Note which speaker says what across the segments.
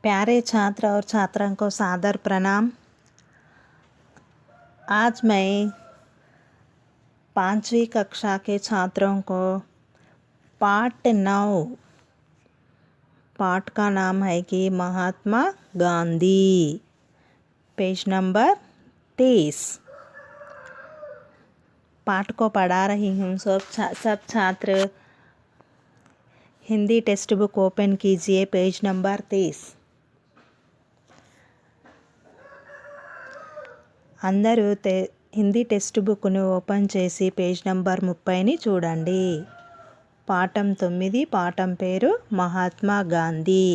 Speaker 1: प्यारे छात्र और छात्राओं को सादर प्रणाम। आज मैं 5वीं कक्षा के छात्रों को पाठ 9 पाठ का नाम है कि महात्मा गांधी, पेज नंबर 30 पाठ को पढ़ा रही हूँ। सब छात्र हिंदी टेक्स्ट बुक ओपन कीजिए, पेज नंबर 30। అందరూ హిందీ టెక్స్ట్ బుక్ను ఓపెన్ చేసి పేజ్ నంబర్ 30ని చూడండి. పాఠం 9, పాఠం పేరు మహాత్మా గాంధీ.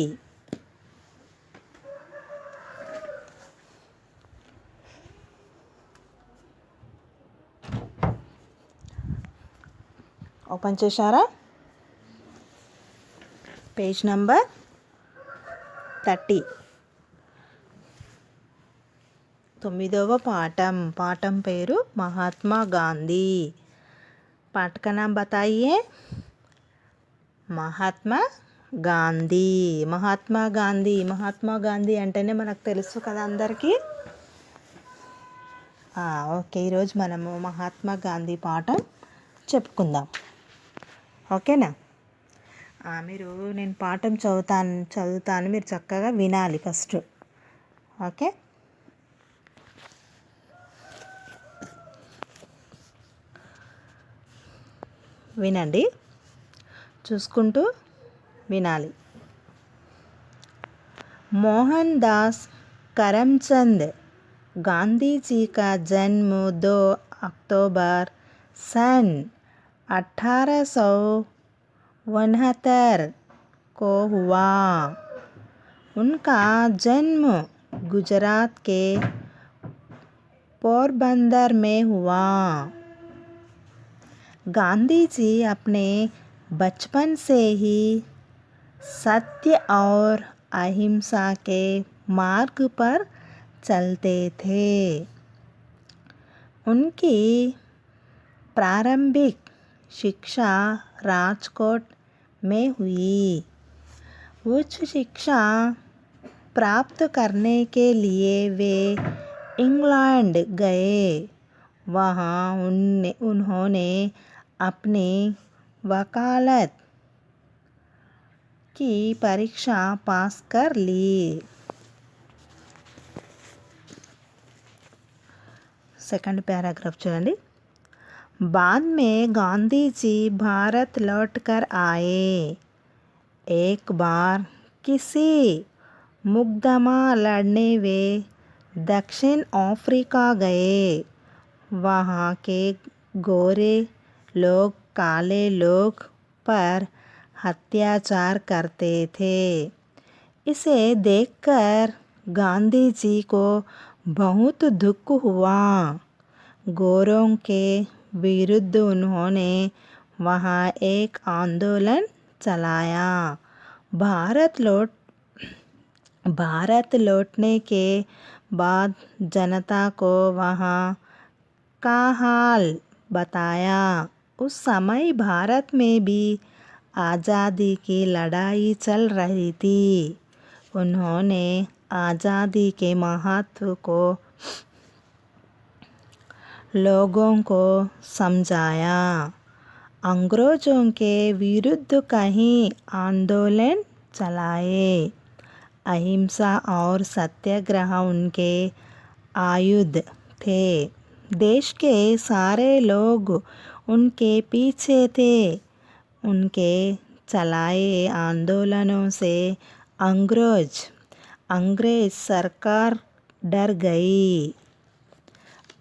Speaker 1: ఓపెన్ చేశారా? Page number 30. 9వ Patham Peru Mahatma Gandhi. पाठ का नाम बताइए. महात्मा गांधी. महात्मा गांधी అంటేనే మనకు తెలుసు కదా అందరికీ. ఓకే, ఈరోజు మనము మహాత్మా గాంధీ పాఠం చెప్పుకుందాం. ఓకేనా? నేను పాఠం చదువుతాను, మీరు చక్కగా వినాలి ఫస్ట్. ఓకే, వినండి, చూసుకుంటూ వినాలి. मोहन दास करमचंद गांधी जी का जन्म 2 अक्टूबर सन 1869 को हुआ. उनका जन्म गुजरात के पोरबंदर में हुआ. गांधी जी अपने बचपन से ही सत्य और अहिंसा के मार्ग पर चलते थे. उनकी प्रारंभिक शिक्षा राजकोट में हुई. उच्च शिक्षा प्राप्त करने के लिए वे इंग्लैंड गए. वहाँ उन्होंने अपनी वकालत की परीक्षा पास कर ली. सेकंड पैराग्राफ चलेंगे. बाद में गांधी जी भारत लौटकर आए. एक बार किसी मुकदमा लड़ने वे दक्षिण अफ्रीका गए. वहाँ के गोरे लोग काले लोग पर अत्याचार करते थे. इसे देखकर गांधी जी को बहुत दुख हुआ. गोरों के विरुद्ध उन्होंने वहाँ एक आंदोलन चलाया. भारत लौटने के बाद जनता को वहाँ का हाल बताया. उस समय भारत में भी आज़ादी की लड़ाई चल रही थी. उन्होंने आज़ादी के महत्व को लोगों को समझाया. अंग्रेज़ों के विरुद्ध कई आंदोलन चलाए. अहिंसा और सत्याग्रह उनके आयुध थे. देश के सारे लोग उनके पीछे थे. उनके चलाए आंदोलनों से अंग्रेज सरकार डर गई.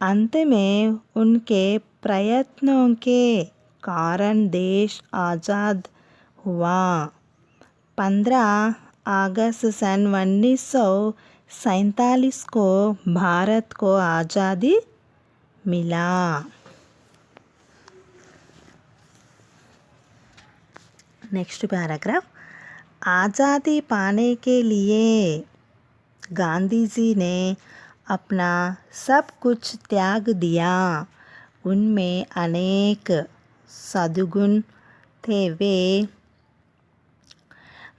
Speaker 1: अंत में उनके प्रयत्नों के कारण देश आज़ाद हुआ. 15 अगस्त सन 1947 को भारत को आज़ादी मिला. Next paragraph. आज़ादी पाने के लिए गांधी जी ने अपना सब कुछ त्याग दिया. उनमें अनेक सद्गुण थे. वे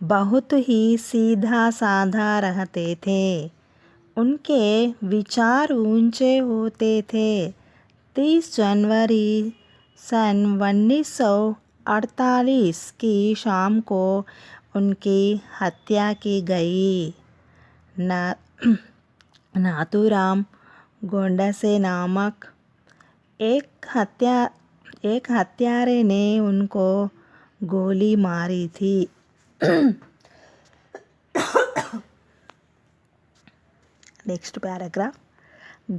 Speaker 1: बहुत ही सीधा साधा रहते थे। उनके विचार ऊंचे होते थे। 30 जनवरी सन 1948 की शाम को उनकी हत्या की गई। नाथूराम गोडसे नामक एक हत्यारे ने उनको गोली मारी थी। Next paragraph.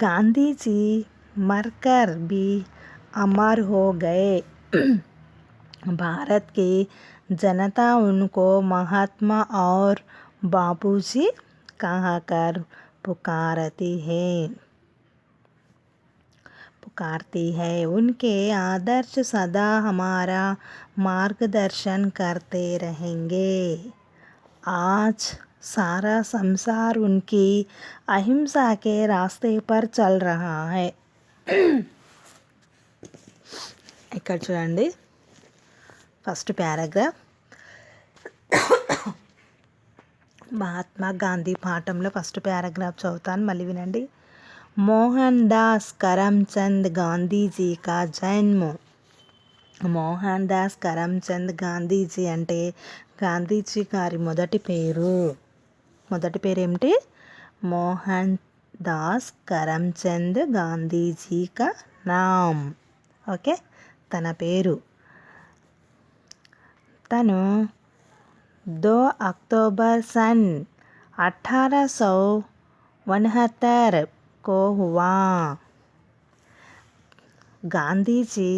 Speaker 1: गांधी जी मरकर भी अमर हो गए। भारत की जनता उनको महात्मा और बापूजी कहकर पुकारती है। उनके आदर्श सदा हमारा मार्गदर्शन करते रहेंगे। आज सारा संसार उनकी अहिंसा के रास्ते पर चल रहा है। ఇక్కడ చూడండి ఫస్ట్ పారాగ్రాఫ్. మహాత్మా గాంధీ పాఠంలో ఫస్ట్ పారాగ్రాఫ్ చదువుతాను, మళ్ళీ వినండి. మోహన్ దాస్ కరమ్చంద్ గాంధీజీ కా జన్మ. మోహన్ దాస్ కరమ్చంద్ గాంధీజీ అంటే గాంధీజీ గారి మొదటి పేరు ఏమిటి? మోహన్ దాస్ కరమ్చంద్ గాంధీజీ కా నామ్. ఓకే, తన పేరు. తను 2 अक्टूबर सन 1869 को हुआ. గాంధీజీ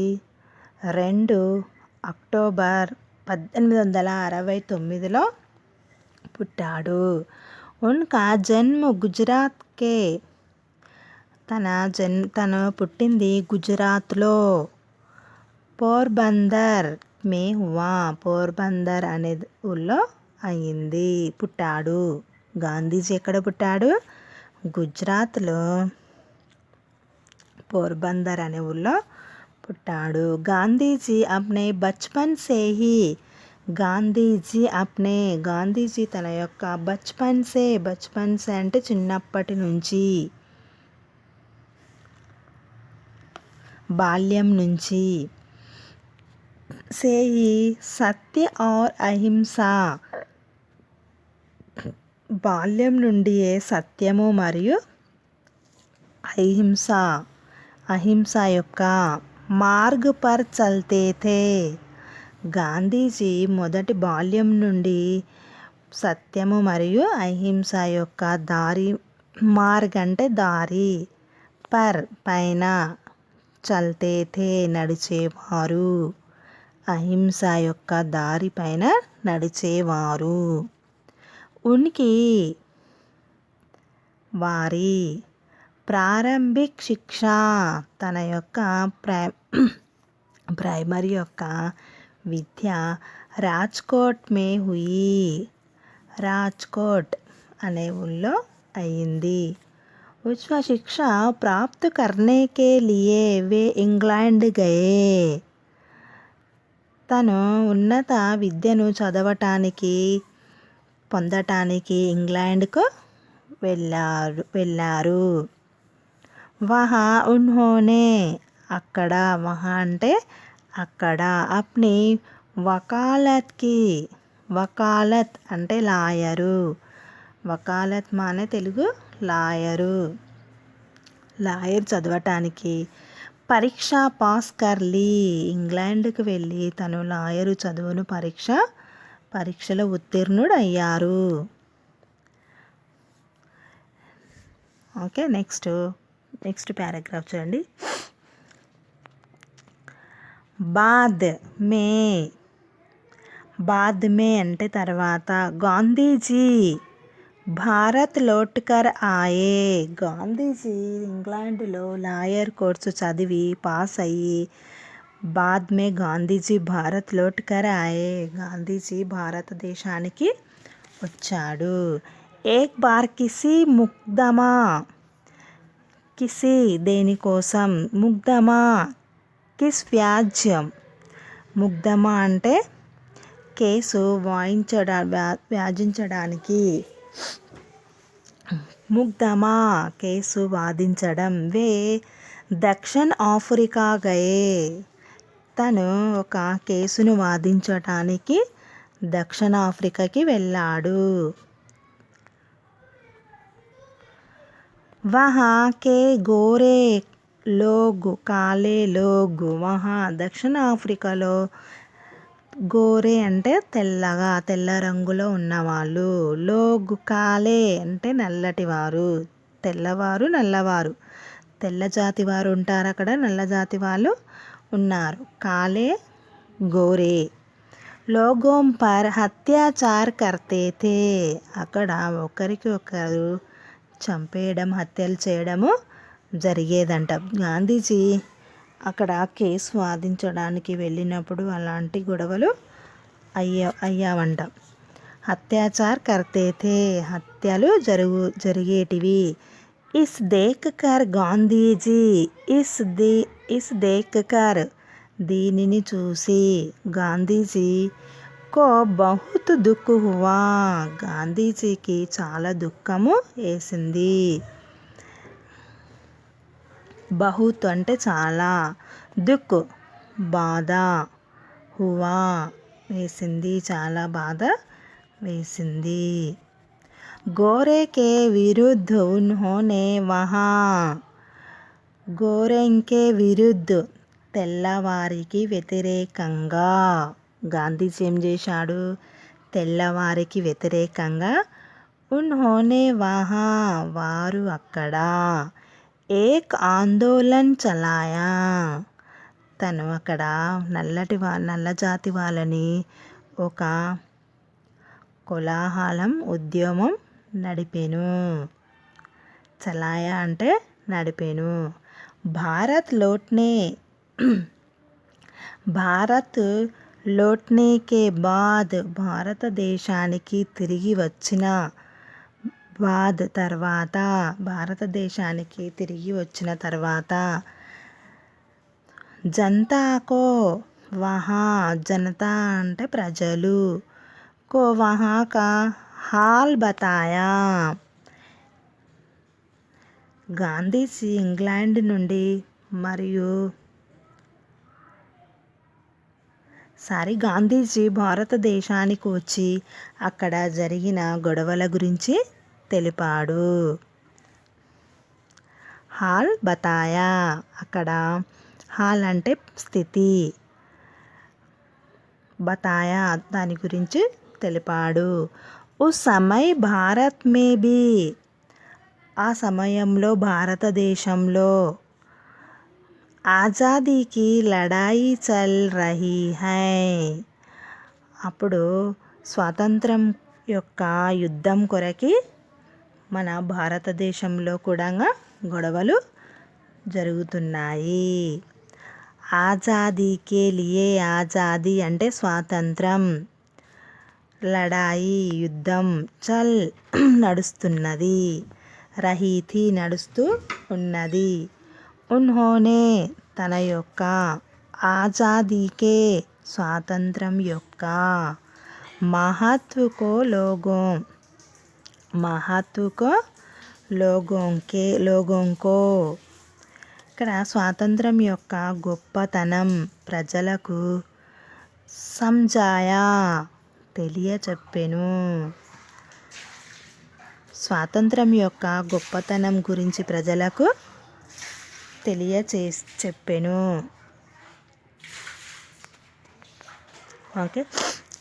Speaker 1: 2 అక్టోబర్ 1869లో పుట్టాడు. ఉన్కా జన్మ గుజరాత్ కే. తను పుట్టింది గుజరాత్లో పోర్బందర్ మే హువా. పోర్బందర్ అనే ఊళ్ళో అయింది, పుట్టాడు. గాంధీజీ ఎక్కడ పుట్టాడు? గుజరాత్లో పోర్బందర్ అనే ఊళ్ళో పుట్టాడు. గాంధీజీ అప్నే బచ్పన్ సే హీ. గాంధీజీ తన యొక్క బచ్పన్ సే అంటే చిన్నప్పటి నుంచి, బాల్యం నుంచి, से ही సత్య और అహింస. బాల్యం నుండియే సత్యము మరియు అహింస యొక్క మార్గ్ పర్ చల్తే థే. గాంధీజీ మొదటి బాల్యం నుండి సత్యము మరియు అహింస యొక్క దారి, మార్గ్ అంటే దారి, పర్ పైన, చల్తే థే నడిచేవారు, అహింస యొక్క దారి పైన నడిచేవారు. ఉనికి వారి ప్రారంభిక్ శిక్ష. తన యొక్క ప్రైమరీ యొక్క విద్య రాజ్కోట్ మే హుయి. రాజ్కోట్ అనే ఊళ్ళో అయింది. ఉच्च शिक्षा प्राप्त करने के लिए वे इंग्लैंड गए. తను ఉన్నత విద్యను పొందటానికి ఇంగ్లాండ్కు వెళ్ళారు. వహా ఉన్హోనే. అక్కడ, వహా అంటే అక్కడ, అప్ని వకాలత్ అంటే లాయరు. వకాలత్ మానే తెలుగు లాయర్ చదవటానికి పరీక్ష పాస్ కర్లీ. ఇంగ్లాండ్కి వెళ్ళి తను లాయరు చదువును పరీక్షలో ఉత్తీర్ణుడు అయ్యారు. ఓకే, నెక్స్ట్ పారాగ్రాఫ్ చూడండి. బాద్ మే అంటే తర్వాత. గాంధీజీ భారత్ లౌట్కర్ ఆయే. గాంధీజీ ఇంగ్లాండ్లో లాయర్ కోర్సు చదివి పాస్ అయ్యి, బాద్ మే గాంధీజీ భారత్ లౌట్కర్ ఆయే. గాంధీజీ భారతదేశానికి వచ్చాడు. ఏక్ బార్ కిసి దేనికోసం, ముగ్ధమా కిస్ వ్యాజ్యం. ముగ్ధమా అంటే కేసు వాదించడానికి. ముగ్ధమా కేసు వాదించడం. వే దక్షిణ ఆఫ్రికా గయే తను ఒక కేసును వాదించటానికి దక్షిణాఫ్రికాకి వెళ్ళాడు. వహా కే గోరే లోగ్ కాలే లోగ్. వహా దక్షిణాఫ్రికాలో గోరే అంటే తెల్లగా తెల్ల రంగులో ఉన్నవాళ్ళు. లోగ్ కాలే అంటే నల్లటివారు, తెల్లవారు నల్లవారు. తెల్ల జాతి వారు ఉంటారు అక్కడ, నల్ల జాతి వాళ్ళు ఉన్నారు. కాలే గోరే. లోగోం పర్ అత్యాచార్ కర్తే థే. అక్కడ ఒకరికి ఒకరు చంపేయడం, హత్యలు చేయడము జరిగేదంట. గాంధీజీ అక్కడ కేసు వాదించడానికి వెళ్ళినప్పుడు అలాంటి గొడవలు అయ్యావంట. అత్యాచార్ కర్తే థే హత్యలు జరిగేటివి. ఇస్ దేఖ్ కర్ గాంధీజీ ఇస్ దేఖ్ కర్ దీనిని చూసి గాంధీజీ కో బహుత్ దుఃఖ్ హువా. గాంధీజీకి చాలా దుఃఖము వేసింది. బహుత్ అంటే చాలా, దుఃఖ్ బాధ, హువా వేసింది, చాలా బాధ వేసింది. గోరే కే విరుద్ధ్ ఉన్హోనే వహా. గోరెంకే విరుద్ధ్ తెల్లవారికి వ్యతిరేకంగా. గాంధీజీ ఏం చేశాడు? తెల్లవారికి వ్యతిరేకంగా ఉన్హోనే వహా వారు అక్కడ ఏక్ ఆందోళన్ చలాయా తను అక్కడ నల్ల జాతి వాళ్ళని ఒక కోలాహలం ఉద్యమం నడిపెను. చలాయా అంటే నడిపెను. భారత్ లోట్నే కే బాద్ భారతదేశానికి తిరిగి వచ్చిన భారతదేశానికి తిరిగి వచ్చిన తర్వాత జనతాకో వహా జనతా అంటే ప్రజలు కో వహా కా హాల్ బతాయా. గాంధీజీ ఇంగ్లాండ్ నుండి గాంధీజీ భారతదేశానికి వచ్చి అక్కడ జరిగిన గొడవల గురించి తెలిపాడు. హాల్ బతాయా అక్కడ హాల్ అంటే స్థితి, బతాయా దాని గురించి తెలిపాడు. ఉస్ సమయ్ భారత్ మే భీ ఆ సమయంలో భారతదేశంలో ఆజాదీకి లడాయి చల్ రహీ హై అప్పుడు స్వాతంత్రం యొక్క యుద్ధం కొరకి మన భారతదేశంలో కూడా గొడవలు జరుగుతున్నాయి. ఆజాదీకే లియే ఆజాదీ అంటే స్వాతంత్రం, లడాయి యుద్ధం, చల్ నడుస్తున్నది, రహీ థీ నడుస్తూ ఉన్నది. ఉన్హోనే తన యొక్క, ఆజాదీకే స్వాతంత్రం యొక్క, మహత్వకో లోగోంకో ఇక్కడ స్వాతంత్రం యొక్క గొప్పతనం ప్రజలకు సంజాయా తెలియచెప్పెను. స్వాతంత్రం యొక్క గొప్పతనం గురించి ప్రజలకు చెప్పెను. ఓకే,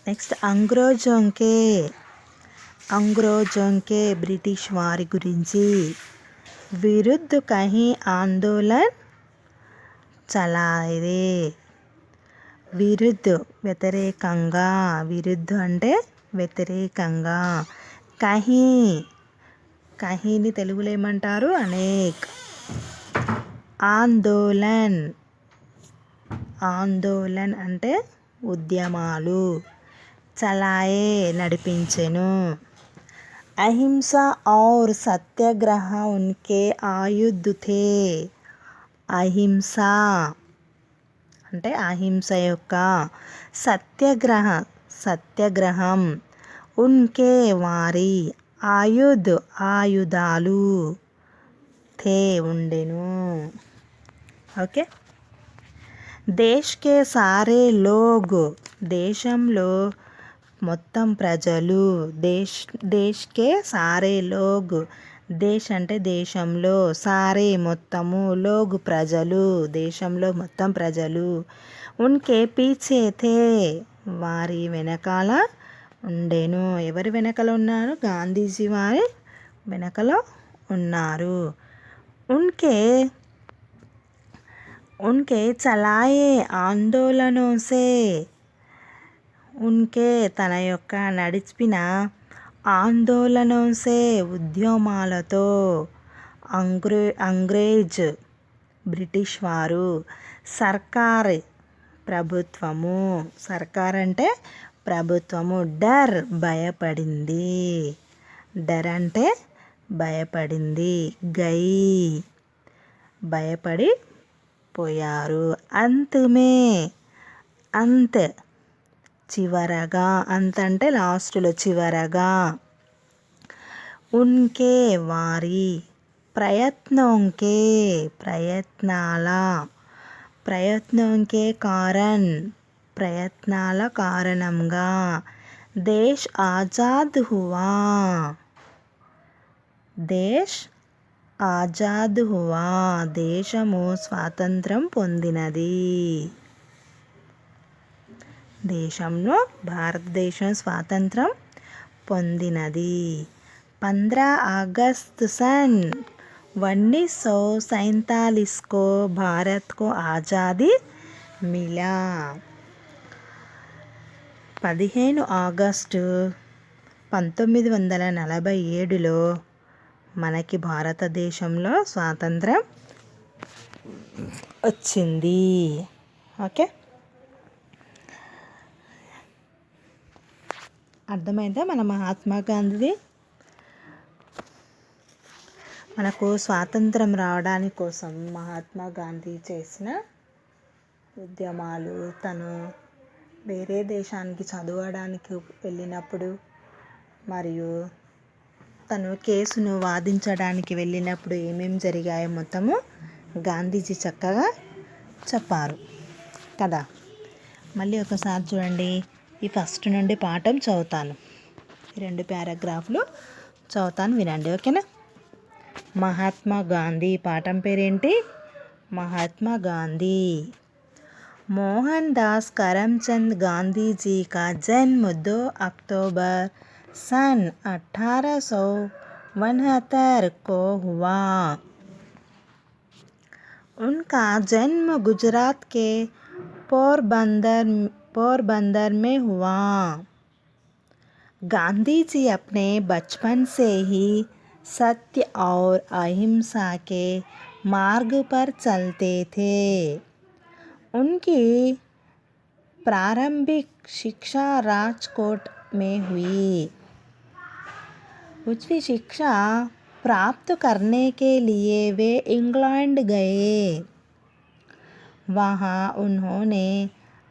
Speaker 1: నెక్స్ట్ అంగ్రేజోంకే బ్రిటిష్ వారి గురించి. విరుద్ధ్ కహీ ఆందోళన్ చలాయే. విరుద్ధ్ వ్యతిరేకంగా, విరుద్ధ్ అంటే వ్యతిరేకంగా. కహీని తెలుగులో ఏమంటారు? అనేక్. ఆందోళన్ అంటే ఉద్యమాలు. చలాయే నడిపించెను. అహింస ఔర్ సత్యాగ్రహ ఉన్కే ఆయుధ్ థే. అహింస అంటే అహింస యొక్క, సత్యాగ్రహం. ఉన్కే వారి. ఆయుధాలు. थे ఉండెను. ఓకే. దేశ్ కే సారే లోగ్. దేశంలో మొత్తం ప్రజలు. దేశ్ కే సారే లోగ్. దేశ్ అంటే దేశంలో, సారే మొత్తము, లోగ్ ప్రజలు, దేశంలో మొత్తం ప్రజలు. ఉన్కే పీఛే థే. వారి వెనకాల ఉండెను. ఎవరి వెనకాల ఉన్నారు? గాంధీజీ వారి వెనకాల ఉన్నారు. उनके चलाए आंदोलनों से. उनके తన యొక్క నడిపిన ఆందోళనోं से ఉద్యమాలతో. అంగ్రేజ్ బ్రిటిష్ వారు. సర్కార్ ప్రభుత్వము. సర్కార్ అంటే ప్రభుత్వము. డర్ భయపడింది. డర్ అంటే భయపడింది. గై భయపడి పోయారు. అంతమే. అంత్ చివరగా. అంత్ అంటే లాస్ట్లో చివరగా. ఉన్కే వారి. ప్రయత్నోంకే ప్రయత్నాల. ప్రయత్నోంకే కారణ్ ప్రయత్నాల కారణంగా. దేశ్ ఆజాద్ హువా. దేశ్ ఆజాద్ హువా. దేశము స్వాతంత్రం పొందినది. దేశంలో భారతదేశం స్వాతంత్రం పొందినది. 15 अगस्त सन 1947 को भारत को आज़ादी मिला. 15 ఆగస్టు 1947లో మనకి భారతదేశంలో స్వాతంత్రం వచ్చింది. ఓకే, అర్థమైందా? మన మహాత్మా గాంధీ మనకు స్వాతంత్రం రావడానికి కోసం మహాత్మా గాంధీ చేసిన ఉద్యమాలు, తను వేరే దేశానికి చదవడానికి వెళ్ళినప్పుడు, మరియు తను కేసును వాదించడానికి వెళ్ళినప్పుడు ఏమేమి జరిగాయో మొత్తము గాంధీజీ చక్కగా చెప్పారు కదా. మళ్ళీ ఒకసారి చూడండి. ఈ ఫస్ట్ నుండి పాఠం చదువుతాను. 2 పారాగ్రాఫ్లు చదువుతాను, వినండి. ఓకేనా? మహాత్మా గాంధీ. పాఠం పేరేంటి? మహాత్మా గాంధీ. मोहन दास करमचंद गांधी जी का जन्म 2 अक्टूबर सन 1869 को हुआ. उनका जन्म गुजरात के पोरबंदर में हुआ. गांधी जी अपने बचपन से ही सत्य और अहिंसा के मार्ग पर चलते थे. उनकी प्रारंभिक शिक्षा राजकोट में हुई. उच्च शिक्षा प्राप्त करने के लिए वे इंग्लैंड गए. वहाँ उन्होंने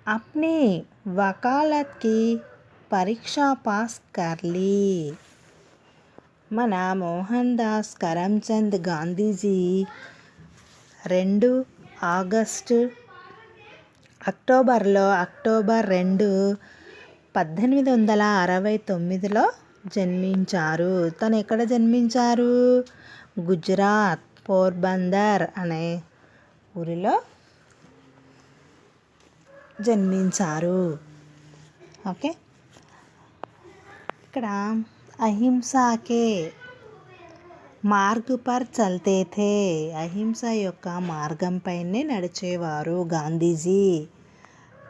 Speaker 1: अपनी वकालत की परीक्षा पास कर ली. మన మోహన్ దాస్ కరమ్చంద్ గాంధీజీ 2 ఆగస్టు అక్టోబర్ 2, 1869లో జన్మించారు. తను ఎక్కడ జన్మించారు? గుజరాత్ పోర్బందర్ అనే ఊరిలో జన్మించారు. ఓకే, ఇక్కడ అహింసాకే మార్గ్ పర్ చల్తే థే. అహింస యొక్క మార్గంపైనే నడిచేవారు గాంధీజీ.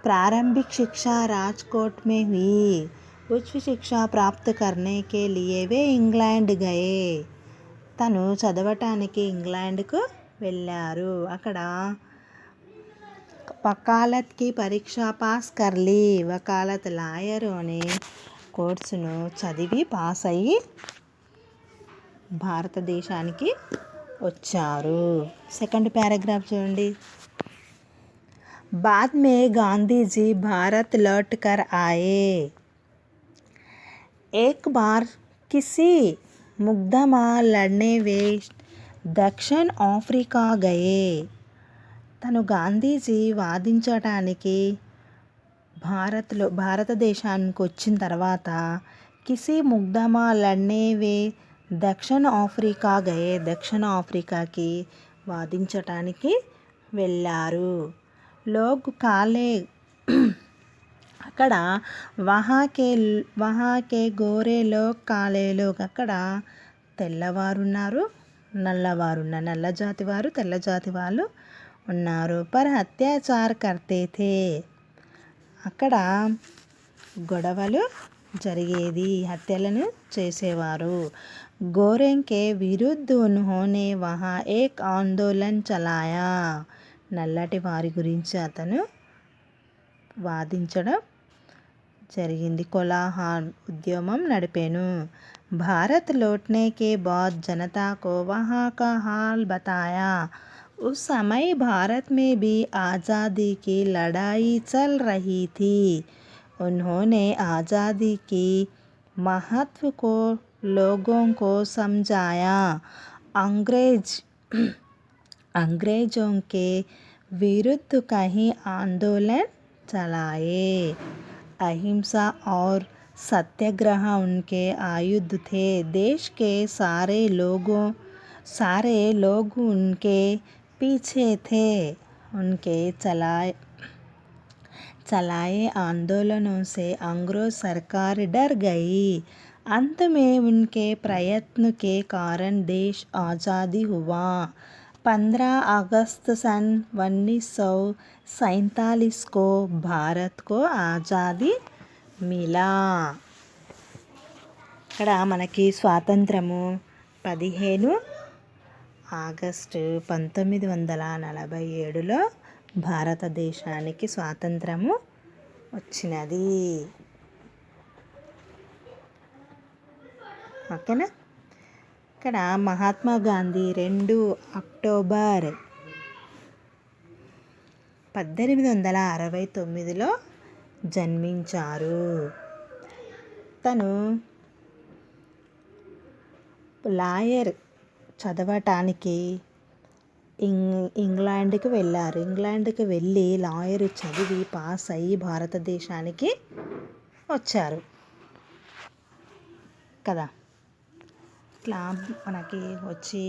Speaker 1: ప్రారంభిక శిక్ష రాజ్కోట్ మే హుయి. ఉच्च శిక్ష ప్రాప్త కర్నే కే లియే వే ఇంగ్లాండ్ గయే. తను చదవటానికి ఇంగ్లాండ్కు వెళ్ళారు. అక్కడ వకాలత్కి పరీక్ష పాస్ కర్లీ. వకాలత్ లాయర్ అనే కోర్సును చదివి పాస్ అయ్యి భారతదేశానికి వచ్చారు. సెకండ్ పారాగ్రాఫ్ చూడండి. बाद में गांधी जी भारत लौट कर आए. एक बार किसी मुकदमा लड़ने वे దక్షిణ ఆఫ్రికా గయే. తను గాంధీజీ వాదించటానికి భారతదేశానికి వచ్చిన తర్వాత కిసి ముగ్ధమా లడ్నే వే దక్షిణ ఆఫ్రికాకి వాదించటానికి వెళ్ళారు. లోగ్ కాలే అక్కడ వహాకే గోరే లోగ్ కాలే లోగ్ అక్కడ తెల్లవారున్నారు, నల్ల జాతి వారు, తెల్ల జాతి వాళ్ళు ఉన్నారు. పర్ అత్యాచార్ కర్తే థే అక్కడ గొడవలు జరిగేది, హత్యలను చేసేవారు. గోరెంకే విరుద్ధ ఉన్హోనే వహా ఏక్ ఆందోళన్ చలాయా. నల్లటి వారి గురించి అతను వాదించడం జరిగింది, కోలాహల్ ఉద్యమం నడిపాను. भारत लौटने के बाद जनता को वहाँ का हाल बताया. उस समय भारत में भी आज़ादी की लड़ाई चल रही थी. उन्होंने आज़ादी की महत्व को लोगों को समझाया. अंग्रेज़ों के विरुद्ध कई आंदोलन चलाए. अहिंसा और सत्याग्रह उनके आयुध थे. देश के सारे लोग उनके पीछे थे. उनके चलाए आंदोलनों से अंग्रेज सरकार डर गई. अंत में उनके प्रयत्न के कारण देश आज़ादी हुआ. 15 अगस्त सन 1947 को भारत को आज़ादी మిలా. ఇక్కడ మనకి స్వాతంత్రము 15 ఆగస్టు 1947లో భారతదేశానికి స్వాతంత్రము వచ్చినది. ఓకేనా. ఇక్కడ మహాత్మా గాంధీ 2 అక్టోబర్ 1869లో జన్మించారు. తను లాయర్ చదవటానికి ఇంగ్లాండ్కి వెళ్ళారు. ఇంగ్లాండ్కి వెళ్ళి లాయర్ చదివి పాస్ అయ్యి భారతదేశానికి వచ్చారు కదా. ఇట్లా మనకి వచ్చి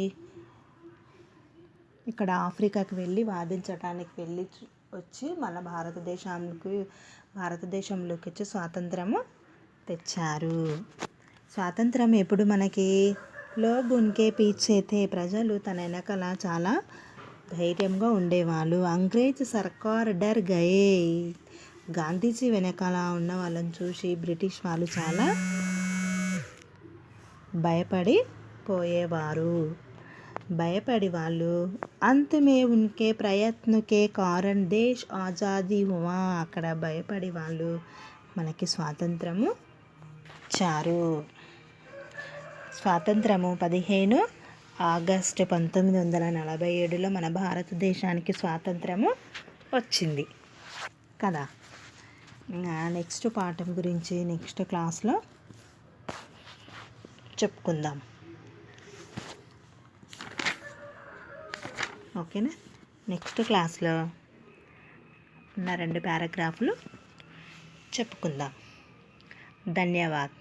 Speaker 1: ఇక్కడ ఆఫ్రికాకి వెళ్ళి వాదించటానికి వచ్చి మన భారతదేశంలోకి వచ్చి స్వాతంత్రము తెచ్చారు. స్వాతంత్రం ఎప్పుడు మనకి లోగ్ ఉన్కే పీచే థే. ప్రజలు తన వెనకాల చాలా ధైర్యంగా ఉండేవాళ్ళు. అంగ్రేజ్ సర్కార్ డర్ గయే. గాంధీజీ వెనకాల ఉన్న వాళ్ళని చూసి బ్రిటిష్ వాళ్ళు చాలా భయపడి వాళ్ళు అంత్ మే ఉన్కే ప్రయత్న కే కారణ్ దేశ్ ఆజాదీ హువా. అక్కడ భయపడి వాళ్ళు మనకి స్వాతంత్రము ఇచ్చారు. స్వాతంత్రము 15 ఆగస్టు 1947లో మన భారతదేశానికి స్వాతంత్రము వచ్చింది కదా. నెక్స్ట్ పాఠం గురించి నెక్స్ట్ క్లాస్లో చెప్పుకుందాం. ఓకేనా. నెక్స్ట్ క్లాస్లో ఉన్న 2 పారాగ్రాఫ్లు చెప్పుకుందాం. ధన్యవాద్.